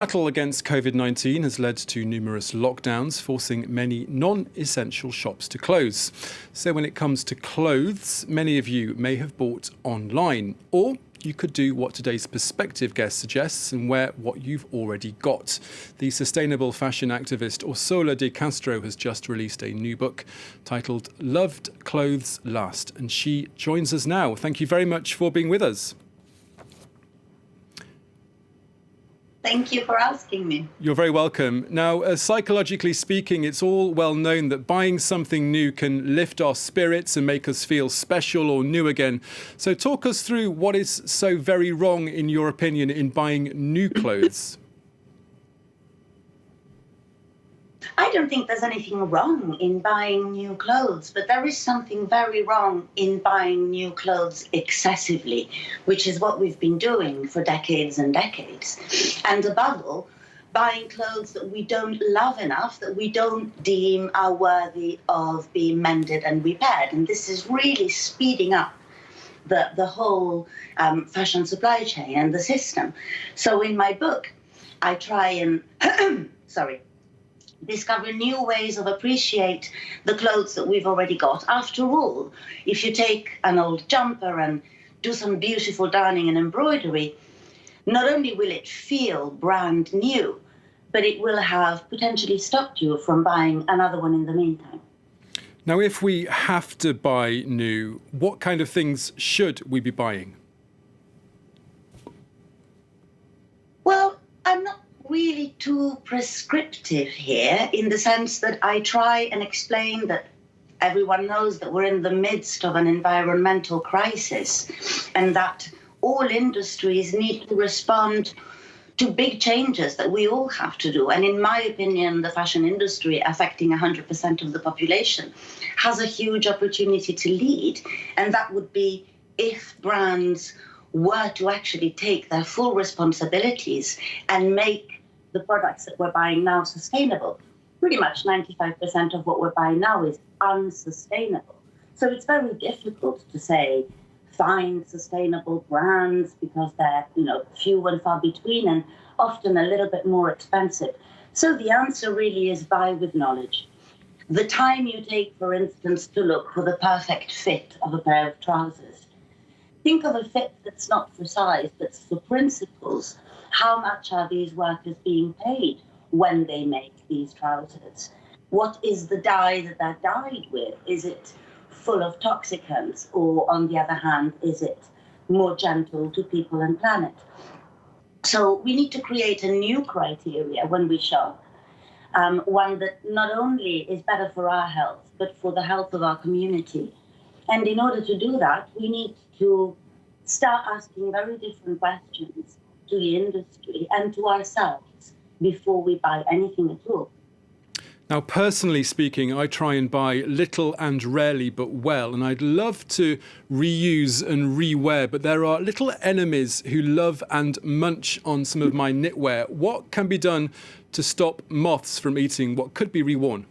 Battle against COVID-19 has led to numerous lockdowns, forcing many non-essential shops to close. So when it comes to clothes, many of you may have bought online, or you could do what today's Perspective guest suggests and wear what you've already got. The sustainable fashion activist Orsola De Castro has just released a new book titled Loved Clothes Last, and she joins us now. Thank you very much for being with us. Thank you for asking me. You're very welcome. Now, psychologically speaking, it's all well known that buying something new can lift our spirits and make us feel special or new again. So talk us through what is so very wrong, in your opinion, in buying new clothes. I don't think there's anything wrong in buying new clothes, but there is something very wrong in buying new clothes excessively, which is what we've been doing for decades and decades. And above all, buying clothes that we don't love enough, that we don't deem are worthy of being mended and repaired. And this is really speeding up the whole fashion supply chain and the system. So in my book, I try and, discover new ways of appreciate the clothes that we've already got. After all, if you take an old jumper and do some beautiful darning and embroidery, not only will it feel brand new, but it will have potentially stopped you from buying another one in the meantime. Now, if we have to buy new, what kind of things should we be buying? Well, I'm not really too prescriptive here, in the sense that I try and explain that everyone knows that we're in the midst of an environmental crisis and that all industries need to respond to big changes that we all have to do. And in my opinion, the fashion industry, affecting 100% of the population, has a huge opportunity to lead. And that would be if brands were to actually take their full responsibilities and make the products that we're buying now sustainable. Pretty much 95% of what we're buying now is unsustainable. So it's very difficult to say, find sustainable brands, because they're, few and far between and often a little bit more expensive. So the answer really is buy with knowledge. The time you take, for instance, to look for the perfect fit of a pair of trousers. Think of a fit that's not for size, but for principles. How much are these workers being paid when they make these trousers? What is the dye that they're dyed with? Is it full of toxicants, or on the other hand, is it more gentle to people and planet? So we need to create a new criteria when we shop, one that not only is better for our health, but for the health of our community. And in order to do that, we need to start asking very different questions to the industry and to ourselves before we buy anything at all. Now, personally speaking, I try and buy little and rarely but well, and I'd love to reuse and rewear, but there are little enemies who love and munch on some of my knitwear. What can be done to stop moths from eating what could be reworn?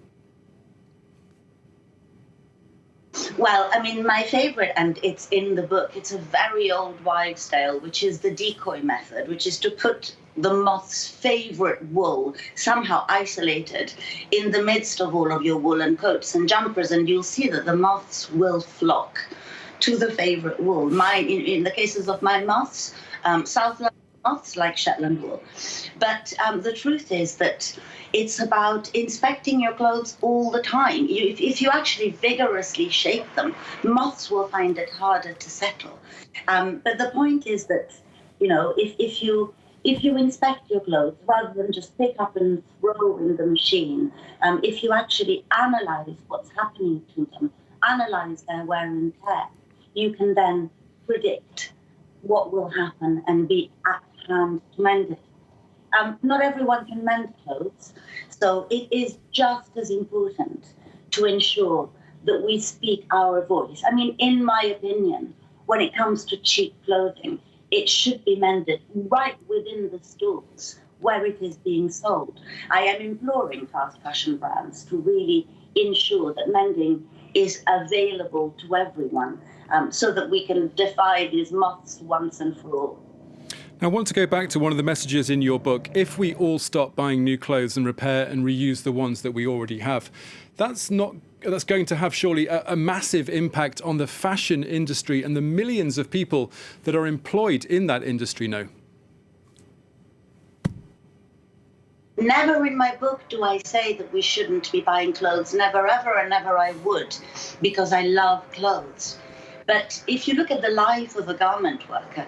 Well, my favorite, and it's in the book, it's a very old wives' tale, which is the decoy method, which is to put the moth's favorite wool, somehow isolated, in the midst of all of your woolen coats and jumpers, and you'll see that the moths will flock to the favorite wool. In the cases of my moths, South London moths like Shetland wool. But the truth is that it's about inspecting your clothes all the time. If you actually vigorously shake them, moths will find it harder to settle. But the point is that, if you inspect your clothes rather than just pick up and throw in the machine, if you actually analyze what's happening to them, analyze their wear and tear, you can then predict what will happen and be at hand to mend it. Not everyone can mend clothes, so it is just as important to ensure that we speak our voice. In my opinion, when it comes to cheap clothing, it should be mended right within the stores where it is being sold. I am imploring fast fashion brands to really ensure that mending is available to everyone, so that we can defy these moths once and for all. I want to go back to one of the messages in your book. If we all stop buying new clothes and repair and reuse the ones that we already have, that's going to have surely a massive impact on the fashion industry and the millions of people that are employed in that industry now. Never in my book do I say that we shouldn't be buying clothes. Never, ever, and never I would, because I love clothes. But if you look at the life of a garment worker,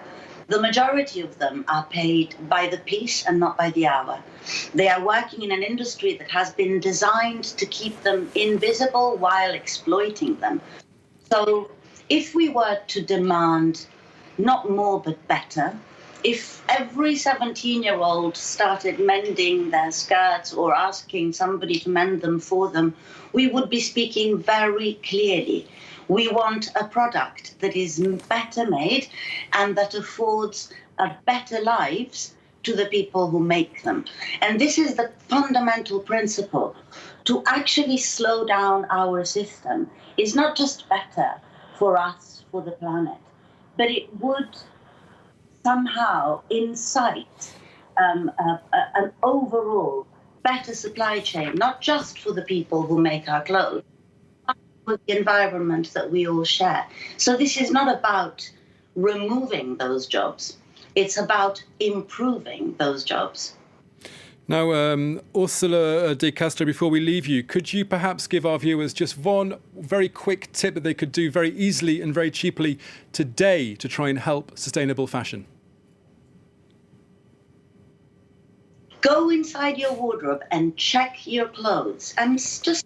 the majority of them are paid by the piece and not by the hour. They are working in an industry that has been designed to keep them invisible while exploiting them. So if we were to demand not more but better, if every 17-year-old started mending their skirts or asking somebody to mend them for them, we would be speaking very clearly. We want a product that is better made and that affords better lives to the people who make them. And this is the fundamental principle. To actually slow down our system is not just better for us, for the planet, but it would somehow incite an overall better supply chain, not just for the people who make our clothes, with the environment that we all share. So this is not about removing those jobs. It's about improving those jobs. Now, Orsola De Castro, before we leave you, could you perhaps give our viewers just one very quick tip that they could do very easily and very cheaply today to try and help sustainable fashion? Go inside your wardrobe and check your clothes and just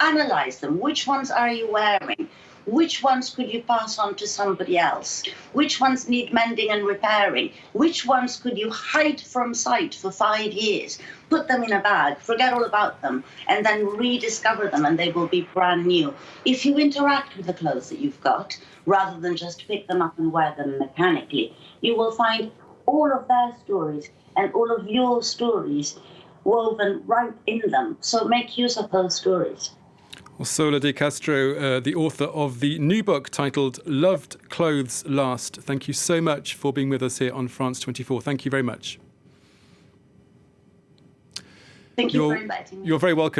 analyze them. Which ones are you wearing? Which ones could you pass on to somebody else? Which ones need mending and repairing? Which ones could you hide from sight for 5 years? Put them in a bag, forget all about them, and then rediscover them, and they will be brand new. If you interact with the clothes that you've got, rather than just pick them up and wear them mechanically, you will find all of their stories and all of your stories woven right in them. So make use of those stories. Orsola De Castro, the author of the new book titled Loved Clothes Last. Thank you so much for being with us here on France 24. Thank you very much. Thank you for inviting me. You're very welcome.